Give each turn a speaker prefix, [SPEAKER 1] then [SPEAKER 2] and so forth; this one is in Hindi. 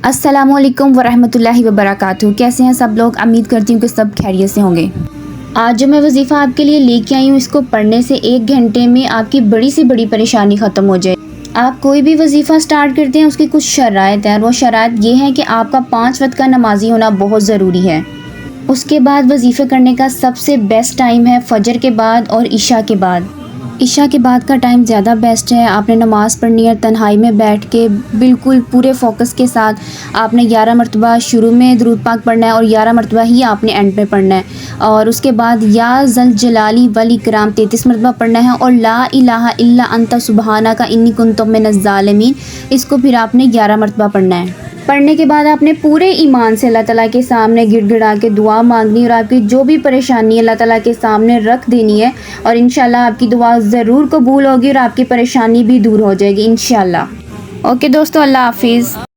[SPEAKER 1] अस्सलामुअलैकुम वरहमतुल्लाहि वबरकातुहू। कैसे हैं सब लोग? उम्मीद करती हूँ कि सब खैरियत से होंगे। आज जो मैं वजीफ़ा आपके लिए लेके आई हूँ, इसको पढ़ने से 1 घंटे में आपकी बड़ी से बड़ी परेशानी ख़त्म हो जाए। आप कोई भी वजीफ़ा स्टार्ट करते हैं, उसकी कुछ शराइत हैं और वो शराइत ये है कि आपका 5 वक्त का नमाजी होना बहुत ज़रूरी है। उसके बाद वजीफ़े करने का सबसे बेस्ट टाइम है फजर के बाद और इशा के बाद। इशा के बाद का टाइम ज़्यादा बेस्ट है। आपने नमाज़ पढ़नी है तन्हाई में बैठ के, बिल्कुल पूरे फोकस के साथ। आपने 11 मरतबा शुरू में दुरूद पाक पढ़ना है और 11 मरतबा ही आपने एंड में पढ़ना है। और उसके बाद या ज़ल जलाली वल इकराम 33 मरतबा पढ़ना है और ला इलाहा इल्ला अंता सुबहाना का इन्नी कुन्तु मिनज़ ज़ालिमीन, इसको फिर आपने 11 मरतबा पढ़ना है। पढ़ने के बाद आपने पूरे ईमान से अल्लाह ताला के सामने गिड़गिड़ा के दुआ मांगनी और आपकी जो भी परेशानी है अल्लाह ताला के सामने रख देनी है और इंशाल्लाह आपकी दुआ ज़रूर कबूल होगी और आपकी परेशानी भी दूर हो जाएगी इंशाल्लाह। ओके दोस्तों, अल्लाह हाफिज़।